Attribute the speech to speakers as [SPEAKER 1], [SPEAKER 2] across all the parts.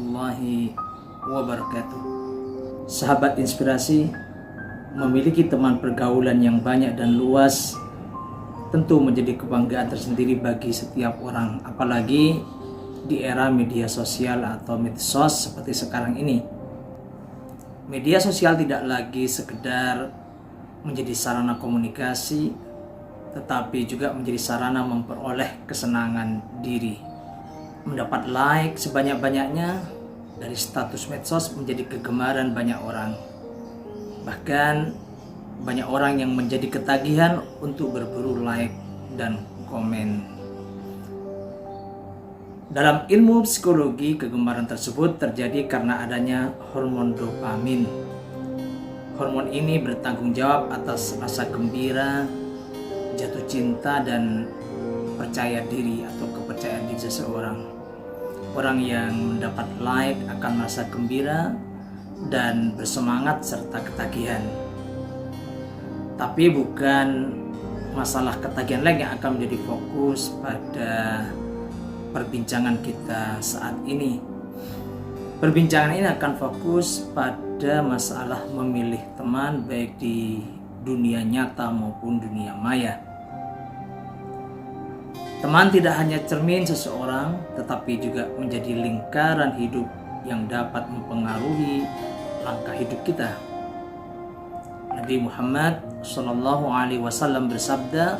[SPEAKER 1] warahmatullahi wabarakatuh. Sahabat inspirasi, memiliki teman pergaulan yang banyak dan luas tentu menjadi kebanggaan tersendiri bagi setiap orang, apalagi di era media sosial atau medsos seperti sekarang ini. Media sosial tidak lagi sekedar menjadi sarana komunikasi, tetapi juga menjadi sarana memperoleh kesenangan diri. Mendapat like sebanyak-banyaknya dari status medsos menjadi kegemaran banyak orang. Bahkan banyak orang yang menjadi ketagihan untuk berburu like dan komen. Dalam ilmu psikologi, kegemaran tersebut terjadi karena adanya hormon dopamin. Hormon ini bertanggung jawab atas rasa gembira, jatuh cinta, dan percaya diri atau kepercayaan diri seseorang. Orang yang mendapat like akan merasa gembira dan bersemangat serta ketagihan. Tapi bukan masalah ketagihan like yang akan menjadi fokus pada perbincangan kita saat ini. Perbincangan ini akan fokus pada masalah memilih teman baik di dunia nyata maupun dunia maya. Teman tidak hanya cermin seseorang, tetapi juga menjadi lingkaran hidup yang dapat mempengaruhi langkah hidup kita. Nabi Muhammad SAW bersabda,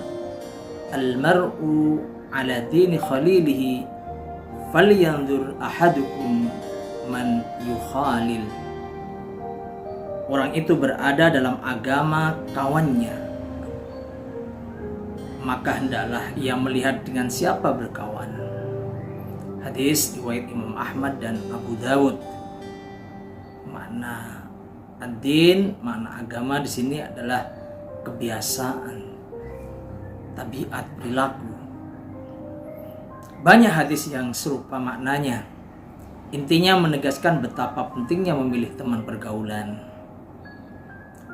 [SPEAKER 1] "Al-mar'u ala dini khalilihi, falyanzur ahadukum man yukhalil." Orang itu berada dalam agama kawannya, maka hendaklah ia melihat dengan siapa berkawan. Hadis riwayat Imam Ahmad dan Abu Dawud. Makna ad-din, makna agama di sini adalah kebiasaan, tabiat, perilaku. Banyak hadis yang serupa maknanya. Intinya menegaskan betapa pentingnya memilih teman pergaulan.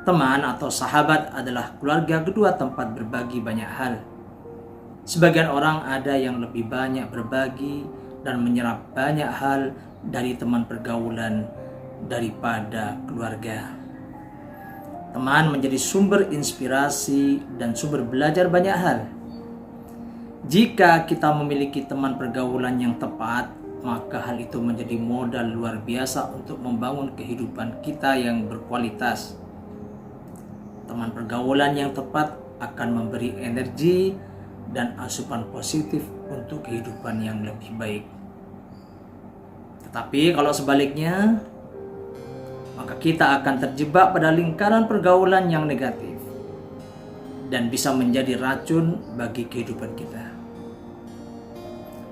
[SPEAKER 1] Teman atau sahabat adalah keluarga kedua, tempat berbagi banyak hal. Sebagian orang ada yang lebih banyak berbagi dan menyerap banyak hal dari teman pergaulan daripada keluarga. Teman menjadi sumber inspirasi dan sumber belajar banyak hal. Jika kita memiliki teman pergaulan yang tepat, maka hal itu menjadi modal luar biasa untuk membangun kehidupan kita yang berkualitas. Teman pergaulan yang tepat akan memberi energi dan asupan positif untuk kehidupan yang lebih baik. Tetapi kalau sebaliknya, maka kita akan terjebak pada lingkaran pergaulan yang negatif dan bisa menjadi racun bagi kehidupan kita.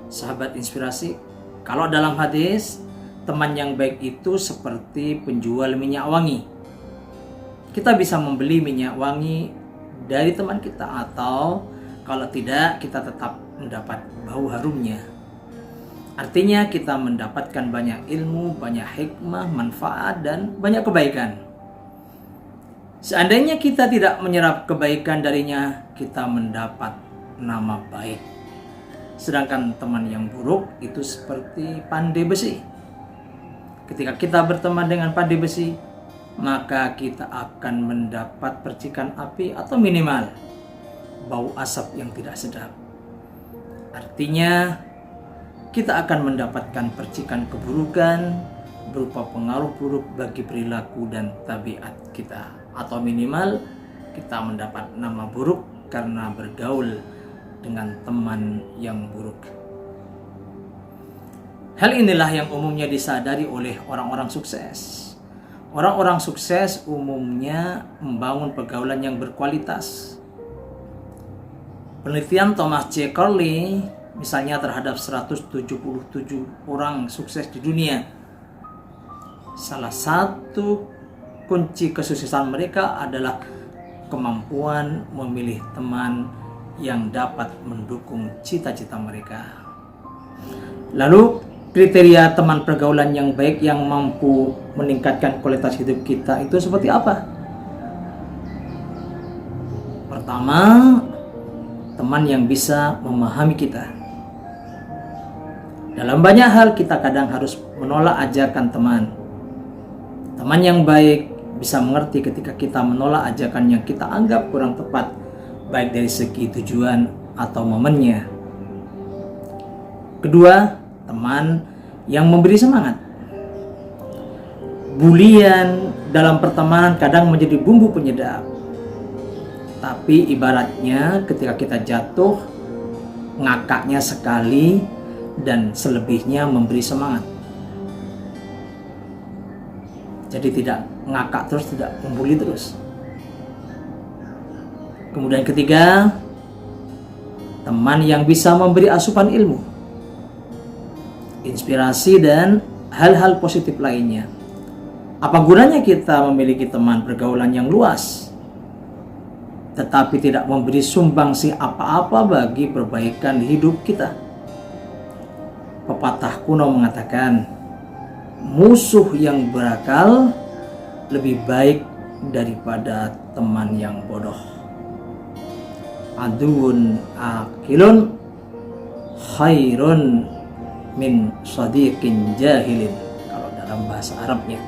[SPEAKER 1] Sahabat inspirasi, kalau dalam hadis, teman yang baik itu seperti penjual minyak wangi. Kita bisa membeli minyak wangi dari teman kita, atau kalau tidak, kita tetap mendapat bau harumnya. Artinya kita mendapatkan banyak ilmu, banyak hikmah, manfaat, dan banyak kebaikan. Seandainya kita tidak menyerap kebaikan darinya, kita mendapat nama baik. Sedangkan teman yang buruk itu seperti pandai besi. Ketika kita berteman dengan pandai besi, maka kita akan mendapat percikan api atau minimal bau asap yang tidak sedap. Artinya kita akan mendapatkan percikan keburukan berupa pengaruh buruk bagi perilaku dan tabiat kita, atau minimal kita mendapat nama buruk karena bergaul dengan teman yang buruk. Hal inilah yang umumnya disadari oleh orang-orang sukses. Orang-orang sukses umumnya membangun pergaulan yang berkualitas. Penelitian Thomas J. Corley misalnya terhadap 177 orang sukses di dunia. Salah satu kunci kesuksesan mereka adalah kemampuan memilih teman yang dapat mendukung cita-cita mereka. Lalu kriteria teman pergaulan yang baik yang mampu meningkatkan kualitas hidup kita itu seperti apa? Pertama, teman yang bisa memahami kita. Dalam banyak hal kita kadang harus menolak ajakan teman. Teman yang baik bisa mengerti ketika kita menolak ajakan yang kita anggap kurang tepat, baik dari segi tujuan atau momennya. Kedua, teman yang memberi semangat. Bulian dalam pertemanan kadang menjadi bumbu penyedap. Tapi ibaratnya ketika kita jatuh, ngakaknya sekali dan selebihnya memberi semangat. Jadi tidak ngakak terus, tidak membuli terus. Kemudian ketiga, teman yang bisa memberi asupan ilmu, inspirasi dan hal-hal positif lainnya. Apa gunanya kita memiliki teman pergaulan yang luas tetapi tidak memberi sumbangsi apa-apa bagi perbaikan hidup kita? Pepatah kuno mengatakan, musuh yang berakal lebih baik daripada teman yang bodoh. Aduun akilun khairun min sadiqin jahilin, kalau dalam bahasa Arabnya.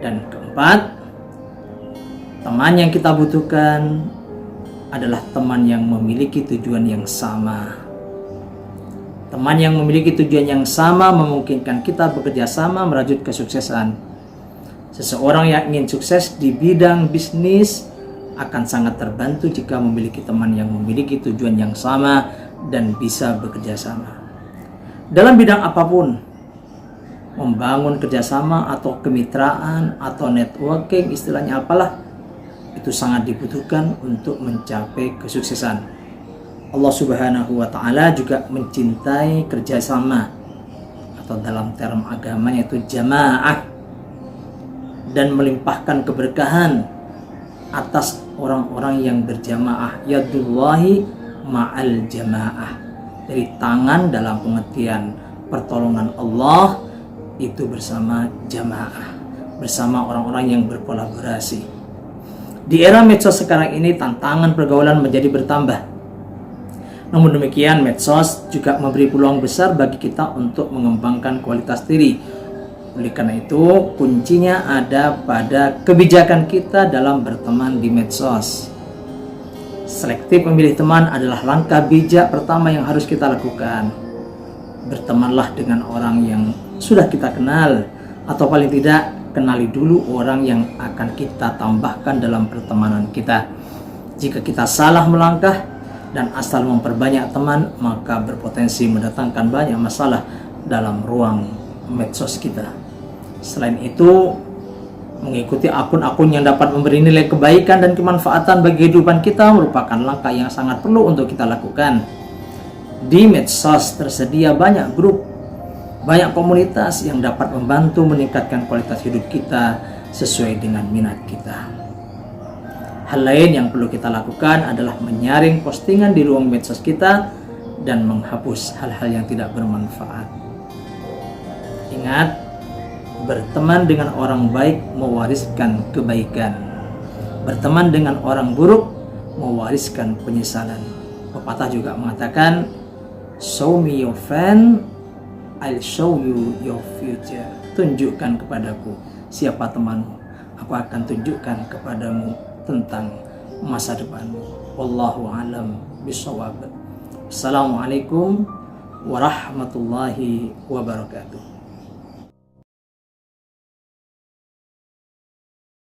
[SPEAKER 1] Dan keempat, teman yang kita butuhkan adalah teman yang memiliki tujuan yang sama. Teman yang memiliki tujuan yang sama memungkinkan kita bekerja sama merajut kesuksesan. Seseorang yang ingin sukses di bidang bisnis akan sangat terbantu jika memiliki teman yang memiliki tujuan yang sama dan bisa bekerja sama. Dalam bidang apapun, membangun kerjasama atau kemitraan atau networking, istilahnya apalah, itu sangat dibutuhkan untuk mencapai kesuksesan. Allah Subhanahu wa Ta'ala juga mencintai kerjasama, atau dalam term agamanya itu jamaah, dan melimpahkan keberkahan atas orang-orang yang berjamaah. Yadullahi ma'al jamaah, dari tangan dalam pengertian pertolongan Allah itu bersama jamaah, bersama orang-orang yang berkolaborasi. Di era medsos sekarang ini, tantangan pergaulan menjadi bertambah. Namun demikian, medsos juga memberi peluang besar bagi kita untuk mengembangkan kualitas diri. Oleh karena itu, kuncinya ada pada kebijakan kita dalam berteman di medsos. Selektif memilih teman adalah langkah bijak pertama yang harus kita lakukan. Bertemanlah dengan orang yang sudah kita kenal, atau paling tidak kenali dulu orang yang akan kita tambahkan dalam pertemanan kita. Jika kita salah melangkah dan asal memperbanyak teman, maka berpotensi mendatangkan banyak masalah dalam ruang medsos kita. Selain itu, mengikuti akun-akun yang dapat memberi nilai kebaikan dan kemanfaatan bagi kehidupan kita merupakan langkah yang sangat perlu untuk kita lakukan. Di medsos tersedia banyak grup, banyak komunitas yang dapat membantu meningkatkan kualitas hidup kita sesuai dengan minat kita. Hal lain yang perlu kita lakukan adalah menyaring postingan di ruang medsos kita dan menghapus hal-hal yang tidak bermanfaat. Ingat, berteman dengan orang baik mewariskan kebaikan. Berteman dengan orang buruk mewariskan penyesalan. Pepatah juga mengatakan, show me your friend, I'll show you your future. Tunjukkan kepadaku siapa temanmu, aku akan tunjukkan kepadamu tentang masa depanmu. Wallahu a'lam bishawab. Assalamualaikum warahmatullahi wabarakatuh.